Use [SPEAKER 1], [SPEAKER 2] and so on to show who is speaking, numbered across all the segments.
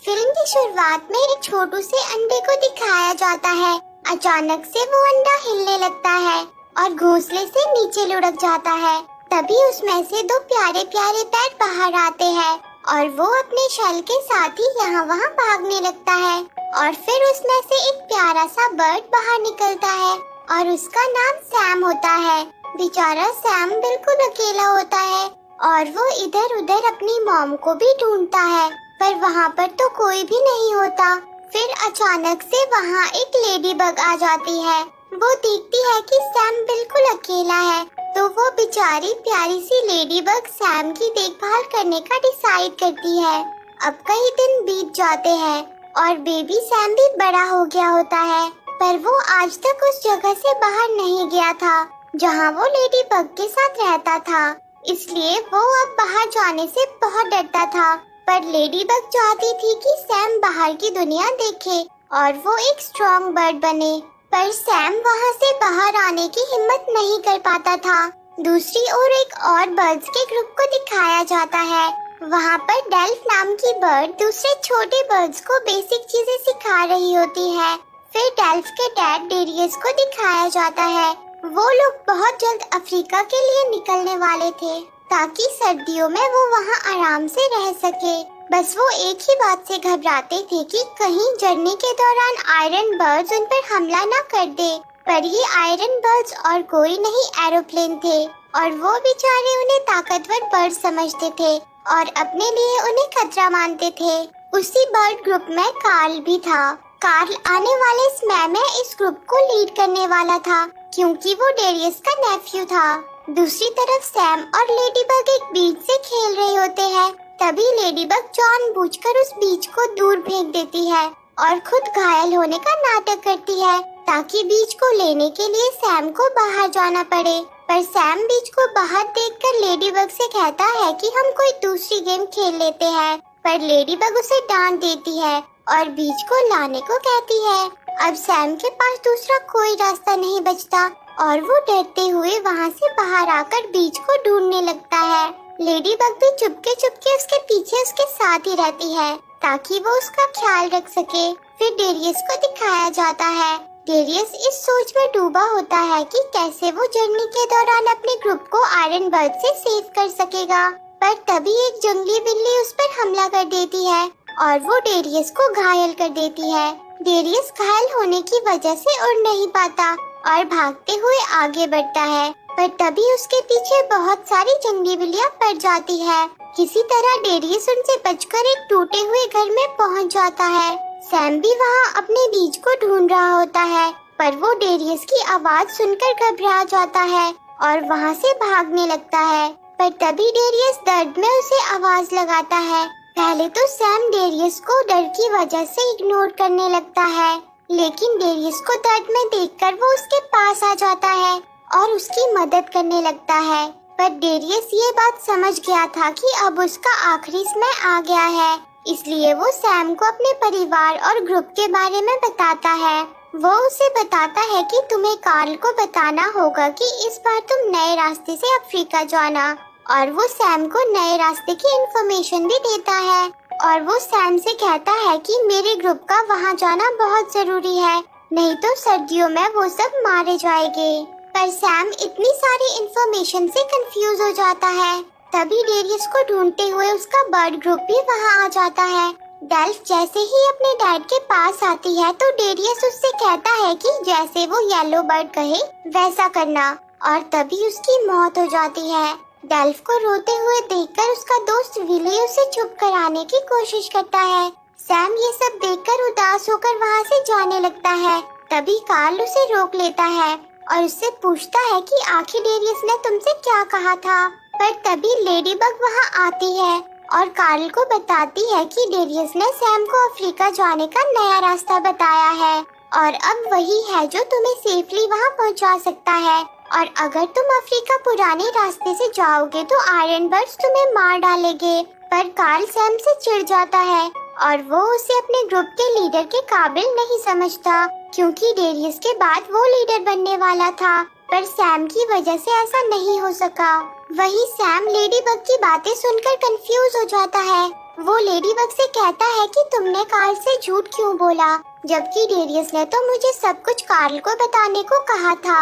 [SPEAKER 1] Film की शुरुआत में एक छोटू से अंडे को दिखाया जाता है। अचानक से वो अंडा हिलने लगता है और घोंसले से नीचे लुढ़क जाता है। तभी उसमें से दो प्यारे प्यारे पैर बाहर आते हैं और वो अपने शल के साथ ही यहाँ वहाँ भागने लगता है। और फिर उसमें से एक प्यारा सा बर्ड बाहर निकलता है और उसका नाम सैम होता है। बेचारा सैम बिल्कुल अकेला होता है और वो इधर उधर अपनी मॉम को भी ढूंढता है, पर वहाँ पर तो कोई भी नहीं होता। फिर अचानक से वहाँ एक लेडी बग आ जाती है। वो देखती है कि सैम बिल्कुल अकेला है, तो वो बेचारी प्यारी सी लेडी बग सैम की देखभाल करने का डिसाइड करती है। अब कई दिन बीत जाते हैं और बेबी सैम भी बड़ा हो गया होता है, पर वो आज तक उस जगह से बाहर नहीं गया था जहाँ वो लेडी बग के साथ रहता था। इसलिए वो अब बाहर जाने से बहुत डरता था। पर लेडी बग चाहती थी कि सैम बाहर की दुनिया देखे और वो एक स्ट्रॉन्ग बर्ड बने, पर सैम वहाँ से बाहर आने की हिम्मत नहीं कर पाता था। दूसरी ओर एक और बर्ड्स के ग्रुप को दिखाया जाता है। वहाँ पर डेल्फ नाम की बर्ड दूसरे छोटे बर्ड्स को बेसिक चीजें सिखा रही होती है। फिर डेल्फ के डैड डेरियस को दिखाया जाता है। वो लोग बहुत जल्द अफ्रीका के लिए निकलने वाले थे ताकि सर्दियों में वो वहाँ आराम से रह सके। बस वो एक ही बात से घबराते थे कि कहीं जर्नी के दौरान आयरन बर्ड्स उन पर हमला न कर दे। पर ये आयरन बर्ड्स और कोई नहीं एरोप्लेन थे और वो बेचारे उन्हें ताकतवर बर्ड समझते थे और अपने लिए उन्हें खतरा मानते थे। उसी बर्ड ग्रुप में कार्ल भी था। कार्ल आने वाले समय में इस ग्रुप को लीड करने वाला था क्योंकि वो डेरियस का नेफ्यू था। दूसरी तरफ सैम और लेडीबग एक बीच से खेल रहे होते हैं। तभी लेडीबग जानबूझकर उस बीज को दूर फेंक देती है और खुद घायल होने का नाटक करती है ताकि बीज को लेने के लिए सैम को बाहर जाना पड़े। पर सैम बीज को बाहर देखकर लेडीबग से कहता है कि हम कोई दूसरी गेम खेल लेते हैं, पर लेडीबग उसे डांट देती है और बीज को लाने को कहती है। अब सैम के पास दूसरा कोई रास्ता नहीं बचता और वो डरते हुए वहाँ से बाहर आकर बीज को ढूंढने लगता है। लेडीबग भी चुपके चुपके उसके पीछे उसके साथ ही रहती है ताकि वो उसका ख्याल रख सके। फिर डेरियस को दिखाया जाता है। डेरियस इस सोच में डूबा होता है कि कैसे वो जर्नी के दौरान अपने ग्रुप को आयरन बर्ड से सेव कर सकेगा। पर तभी एक जंगली बिल्ली उस पर हमला कर देती है और वो डेरियस को घायल कर देती है। डेरियस घायल होने की वजह से उड़ नहीं पाता और भागते हुए आगे बढ़ता है, पर तभी उसके पीछे बहुत सारी जंगली बिल्लियाँ पड़ जाती है। किसी तरह डेरियस उनसे बचकर एक टूटे हुए घर में पहुंच जाता है। सैम भी वहाँ अपने बीज को ढूंढ रहा होता है, पर वो डेरियस की आवाज सुनकर घबरा जाता है और वहाँ से भागने लगता है। पर तभी डेरियस दर्द में उसे आवाज लगाता है। पहले तो सैम डेरियस को डर की वजह से इग्नोर करने लगता है, लेकिन डेरियस को दर्द में देखकर वो उसके पास आ जाता है और उसकी मदद करने लगता है। पर डेरियस ये बात समझ गया था कि अब उसका आखिरी समय आ गया है, इसलिए वो सैम को अपने परिवार और ग्रुप के बारे में बताता है। वो उसे बताता है कि तुम्हें कार्ल को बताना होगा कि इस बार तुम नए रास्ते से अफ्रीका जाना, और वो सैम को नए रास्ते की इन्फॉर्मेशन भी देता है। और वो सैम से कहता है कि मेरे ग्रुप का वहाँ जाना बहुत जरूरी है, नहीं तो सर्दियों में वो सब मारे जाएंगे। पर सैम इतनी सारी इन्फॉर्मेशन से कंफ्यूज हो जाता है। तभी डेरियस को ढूंढते हुए उसका बर्ड ग्रुप भी वहाँ आ जाता है। डेल्फ जैसे ही अपने डैड के पास आती है तो डेरियस उससे कहता है कि जैसे वो येलो बर्ड कहे वैसा करना, और तभी उसकी मौत हो जाती है। डेल्फ को रोते हुए देखकर उसका दोस्त विली उसे चुप कराने की कोशिश करता है। सैम ये सब देखकर उदास होकर वहाँ से जाने लगता है। तभी कार्ल उसे रोक लेता है और उससे पूछता है कि आखिर डेरियस ने तुमसे क्या कहा था। पर तभी लेडीबग वहाँ आती है और कार्ल को बताती है कि डेरियस ने सैम को अफ्रीका जाने का नया रास्ता बताया है और अब वही है जो तुम्हें सेफली वहाँ पहुँचा सकता है, और अगर तुम अफ्रीका पुराने रास्ते से जाओगे तो आयरन बर्ड्स तुम्हें मार डालेंगे। पर कार्ल सैम से चिढ़ जाता है और वो उसे अपने ग्रुप के लीडर के काबिल नहीं समझता, क्योंकि डेरियस के बाद वो लीडर बनने वाला था। पर सैम की वजह से ऐसा नहीं हो सका। वही सैम लेडीबग की बातें सुनकर कंफ्यूज हो जाता है। वो लेडी बग से कहता है कि तुमने कार्ल से झूठ क्यों बोला, जबकि डेरियस ने तो मुझे सब कुछ कार्ल को बताने को कहा था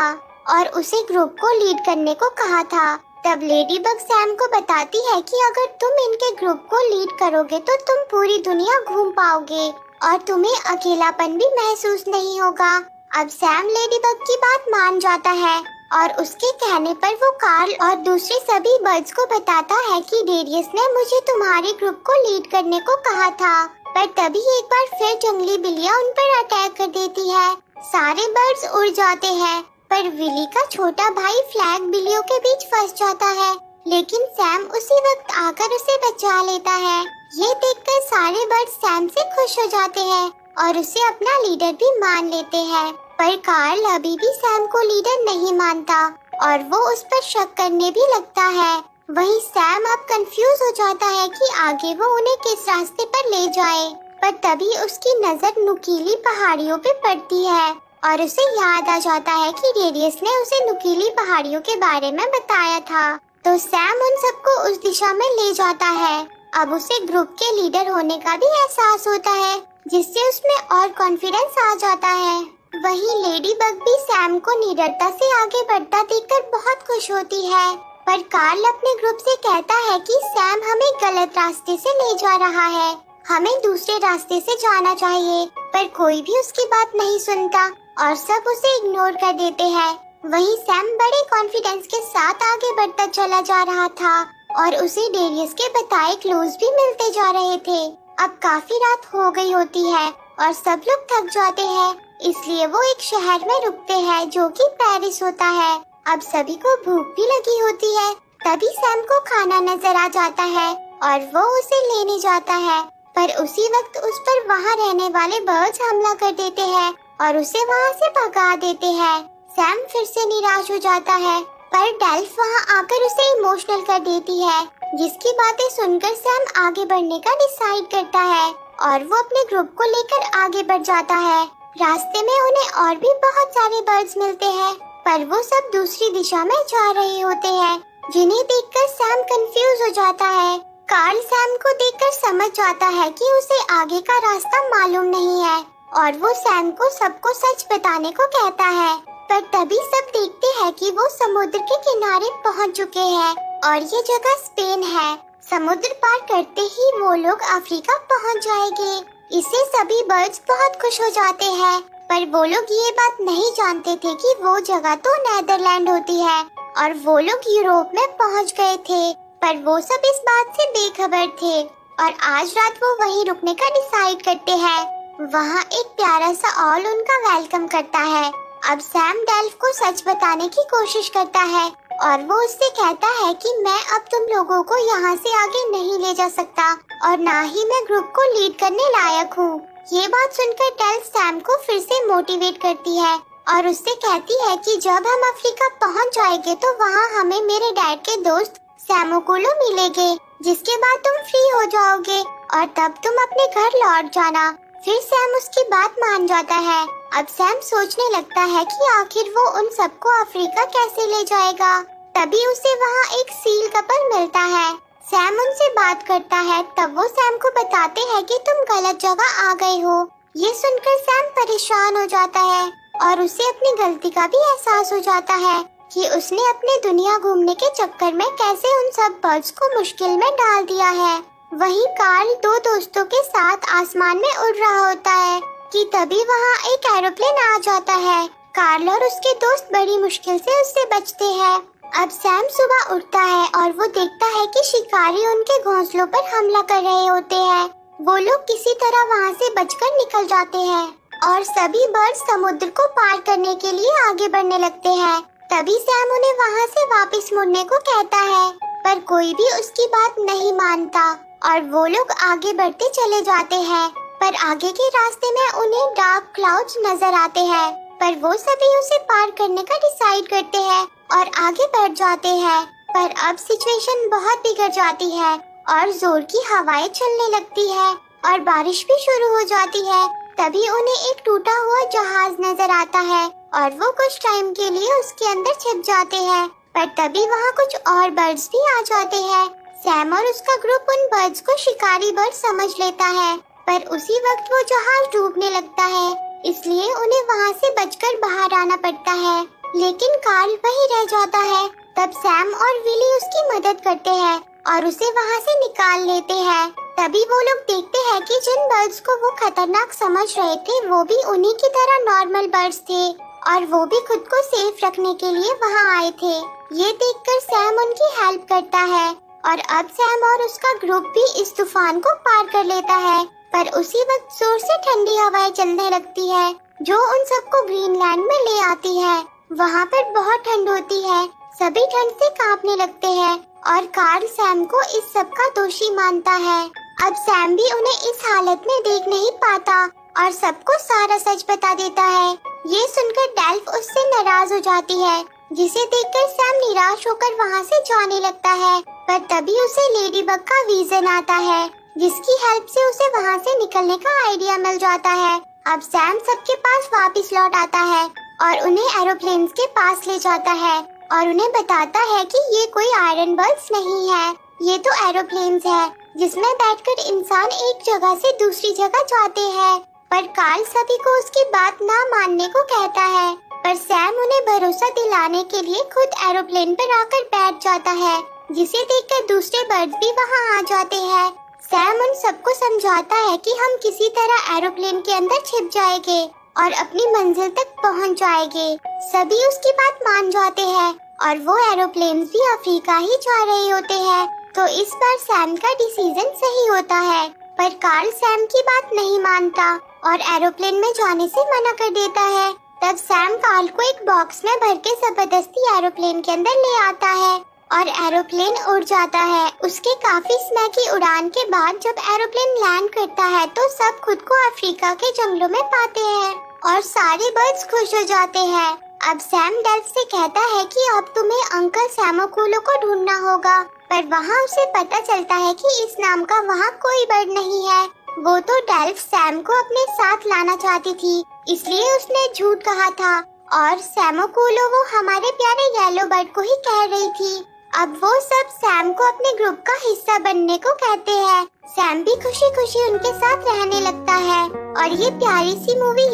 [SPEAKER 1] और उसे ग्रुप को लीड करने को कहा था। तब लेडी बग सैम को बताती है कि अगर तुम इनके ग्रुप को लीड करोगे तो तुम पूरी दुनिया घूम पाओगे और तुम्हें अकेलापन भी महसूस नहीं होगा। अब सैम लेडी बग की बात मान जाता है और उसके कहने पर वो कार्ल और दूसरे सभी बर्ड्स को बताता है कि डेरियस ने मुझे तुम्हारे ग्रुप को लीड करने को कहा था। पर तभी एक बार फिर जंगली बिल्लियाँ उन पर अटैक कर देती है। सारे बर्ड्स उड़ जाते हैं, पर विली का छोटा भाई फ्लैग बिल्लियों के बीच फंस जाता है, लेकिन सैम उसी वक्त आकर उसे बचा लेता है। ये देखकर सारे बर्ड सैम से खुश हो जाते हैं और उसे अपना लीडर भी मान लेते हैं। पर कार्ल अभी भी सैम को लीडर नहीं मानता और वो उस पर शक करने भी लगता है। वहीं सैम अब कंफ्यूज हो जाता है कि आगे वो उन्हें किस रास्ते पर ले जाए। पर तभी उसकी नजर नुकीली पहाड़ियों पे पड़ती है और उसे याद आ जाता है कि डेरियस ने उसे नुकीली पहाड़ियों के बारे में बताया था। तो सैम उन सबको उस दिशा में ले जाता है। अब उसे ग्रुप के लीडर होने का भी एहसास होता है, जिससे उसमें और कॉन्फिडेंस आ जाता है। वहीं लेडी बग भी सैम को निडरता से आगे बढ़ता देखकर बहुत खुश होती है। पर कार्ल अपने ग्रुप से कहता है कि सैम हमें गलत रास्ते से ले जा रहा है, हमें दूसरे रास्ते से जाना चाहिए। पर कोई भी उसकी बात नहीं सुनता और सब उसे इग्नोर कर देते हैं। वहीं सैम बड़े कॉन्फिडेंस के साथ आगे बढ़ता चला जा रहा था और उसे डेरियस के बताए क्लूज भी मिलते जा रहे थे। अब काफी रात हो गई होती है और सब लोग थक जाते हैं, इसलिए वो एक शहर में रुकते हैं जो कि पेरिस होता है। अब सभी को भूख भी लगी होती है। तभी सैम को खाना नजर आ जाता है और वो उसे लेने जाता है, पर उसी वक्त उस पर वहाँ रहने वाले बर्ड्स हमला कर देते हैं और उसे वहाँ से भगा देते हैं। सैम फिर से निराश हो जाता है, पर डेल्फ वहाँ आकर उसे इमोशनल कर देती है, जिसकी बातें सुनकर सैम आगे बढ़ने का डिसाइड करता है और वो अपने ग्रुप को लेकर आगे बढ़ जाता है। रास्ते में उन्हें और भी बहुत सारे बर्ड्स मिलते हैं, पर वो सब दूसरी दिशा में जा रहे होते हैं, जिन्हें देखकर सैम कंफ्यूज हो जाता है। कार्ल सैम को देखकर समझ जाता है कि उसे आगे का रास्ता मालूम नहीं है और वो सैम को सबको सच बताने को कहता है। पर तभी सब देखते हैं कि वो समुद्र के किनारे पहुंच चुके हैं और ये जगह स्पेन है। समुद्र पार करते ही वो लोग अफ्रीका पहुंच जाएंगे। इससे सभी बर्ड्स बहुत खुश हो जाते हैं, पर वो लोग ये बात नहीं जानते थे कि वो जगह तो नेदरलैंड होती है और वो लोग यूरोप में पहुंच गए थे। पर वो सब इस बात से बेखबर थे और आज रात वो वहीं रुकने का डिसाइड करते हैं। वहाँ एक प्यारा सा ऑल उनका वेलकम करता है। अब सैम डेल्फ को सच बताने की कोशिश करता है और वो उससे कहता है कि मैं अब तुम लोगों को यहाँ से आगे नहीं ले जा सकता और ना ही मैं ग्रुप को लीड करने लायक हूँ। ये बात सुनकर डेल्फ सैम को फिर से मोटिवेट करती है और उससे कहती है कि जब हम अफ्रीका पहुँच जाएंगे तो वहाँ हमें मेरे डैड के दोस्त सैमोकुलो मिलेंगे, जिसके बाद तुम फ्री हो जाओगे और तब तुम अपने घर लौट जाना। फिर सैम उसकी बात मान जाता है। अब सैम सोचने लगता है कि आखिर वो उन सबको अफ्रीका कैसे ले जाएगा। तभी उसे वहाँ एक सील कपल मिलता है। सैम उनसे बात करता है, तब वो सैम को बताते हैं कि तुम गलत जगह आ गए हो। ये सुनकर सैम परेशान हो जाता है और उसे अपनी गलती का भी एहसास हो जाता है कि उसने अपने दुनिया घूमने के चक्कर में कैसे उन सब बर्ड्स को मुश्किल में डाल दिया है। वहीं कार्ल दो दोस्तों के साथ आसमान में उड़ रहा होता है कि तभी वहाँ एक एरोप्लेन आ जाता है। कार्ल और उसके दोस्त बड़ी मुश्किल से उससे बचते हैं। अब सैम सुबह उठता है और वो देखता है कि शिकारी उनके घोंसलों पर हमला कर रहे होते हैं। वो लोग किसी तरह वहाँ से बचकर निकल जाते हैं और सभी बर्ड्स समुद्र को पार करने के लिए आगे बढ़ने लगते हैं। तभी सैम उन्हें वहाँ से वापस मुड़ने को कहता है, पर कोई भी उसकी बात नहीं मानता और वो लोग आगे बढ़ते चले जाते हैं। पर आगे के रास्ते में उन्हें डार्क क्लाउड्स नजर आते हैं, पर वो सभी उसे पार करने का डिसाइड करते हैं और आगे बढ़ जाते हैं। पर अब सिचुएशन बहुत बिगड़ जाती है और जोर की हवाएं चलने लगती है और बारिश भी शुरू हो जाती है। तभी उन्हें एक टूटा हुआ जहाज नजर आता है और वो कुछ टाइम के लिए उसके अंदर छिप जाते हैं। पर तभी वहाँ कुछ और बर्ड्स भी आ जाते हैं। सैम और उसका ग्रुप उन बर्ड्स को शिकारी बर्ड समझ लेता है, पर उसी वक्त वो जहाज डूबने लगता है, इसलिए उन्हें वहाँ से बचकर बाहर आना पड़ता है। लेकिन कार्ल वहीं रह जाता है। तब सैम और विली उसकी मदद करते हैं और उसे वहाँ से निकाल लेते हैं। तभी वो लोग देखते हैं कि जिन बर्ड्स को वो खतरनाक समझ रहे थे वो भी उन्हीं की तरह नॉर्मल बर्ड्स थे और वो भी खुद को सेफ रखने के लिए वहाँ आए थे। ये देखकर सैम उनकी हेल्प करता है और अब सैम और उसका ग्रुप भी इस तूफान को पार कर लेता है। पर उसी वक्त जोर से ठंडी हवाएं चलने लगती है जो उन सबको ग्रीनलैंड में ले आती है। वहाँ पर बहुत ठंड होती है, सभी ठंड से कांपने लगते हैं और कार्ल सैम को इस सब का दोषी मानता है। अब सैम भी उन्हें इस हालत में देख नहीं पाता और सबको सारा सच बता देता है। ये सुनकर डेल्फ उससे नाराज हो जाती है, जिसे देखकर सैम निराश होकर वहाँ से जाने लगता है। पर तभी उसे लेडीबग का विजन आता है, जिसकी हेल्प से उसे वहाँ से निकलने का आइडिया मिल जाता है। अब सैम सबके पास वापस लौट आता है और उन्हें एरोप्लेन के पास ले जाता है और उन्हें बताता है कि ये कोई आयरन बर्ड्स नहीं है, ये तो एरोप्लेन्स है जिसमें बैठकर इंसान एक जगह से दूसरी जगह जाते हैं। पर कार्ल सभी को उसकी बात ना मानने को कहता है, पर सैम उन्हें भरोसा दिलाने के लिए खुद एरोप्लेन पर आकर बैठ जाता है, जिसे देखकर दूसरे बर्ड्स भी वहाँ आ जाते हैं। सैम उन सबको समझाता है कि हम किसी तरह एरोप्लेन के अंदर छिप जाएंगे और अपनी मंजिल तक पहुँच जाएंगे। सभी उसकी बात मान जाते हैं और वो एरोप्लेन भी अफ्रीका ही जा रहे होते हैं। तो इस बार सैम का डिसीजन सही होता है, पर कार्ल सैम की बात नहीं मानता और एरोप्लेन में जाने से मना कर देता है। तब सैम कार्ल को एक बॉक्स में भर के जबरदस्ती एरोप्लेन के अंदर ले आता है और एरोप्लेन उड़ जाता है। उसके काफी समय की उड़ान के बाद जब एरोप्लेन लैंड करता है तो सब खुद को अफ्रीका के जंगलों में पाते हैं और सारे बर्ड्स खुश हो जाते हैं। अब सैम डेल्फ से कहता है कि अब तुम्हें अंकल सैमोकूलो को ढूंढना होगा, पर वहाँ उसे पता चलता है कि इस नाम का वहाँ कोई बर्ड नहीं है। वो तो डेल्फ सैम को अपने साथ लाना चाहती थी, इसलिए उसने झूठ कहा था और सैमोकूलो वो हमारे प्यारे येलो बर्ड को ही कह रही थी। अब वो सब सैम को अपने ग्रुप का हिस्सा बनने को कहते हैं। सैम भी खुशी खुशी उनके साथ रहने लगता है और ये प्यारी सी मूवी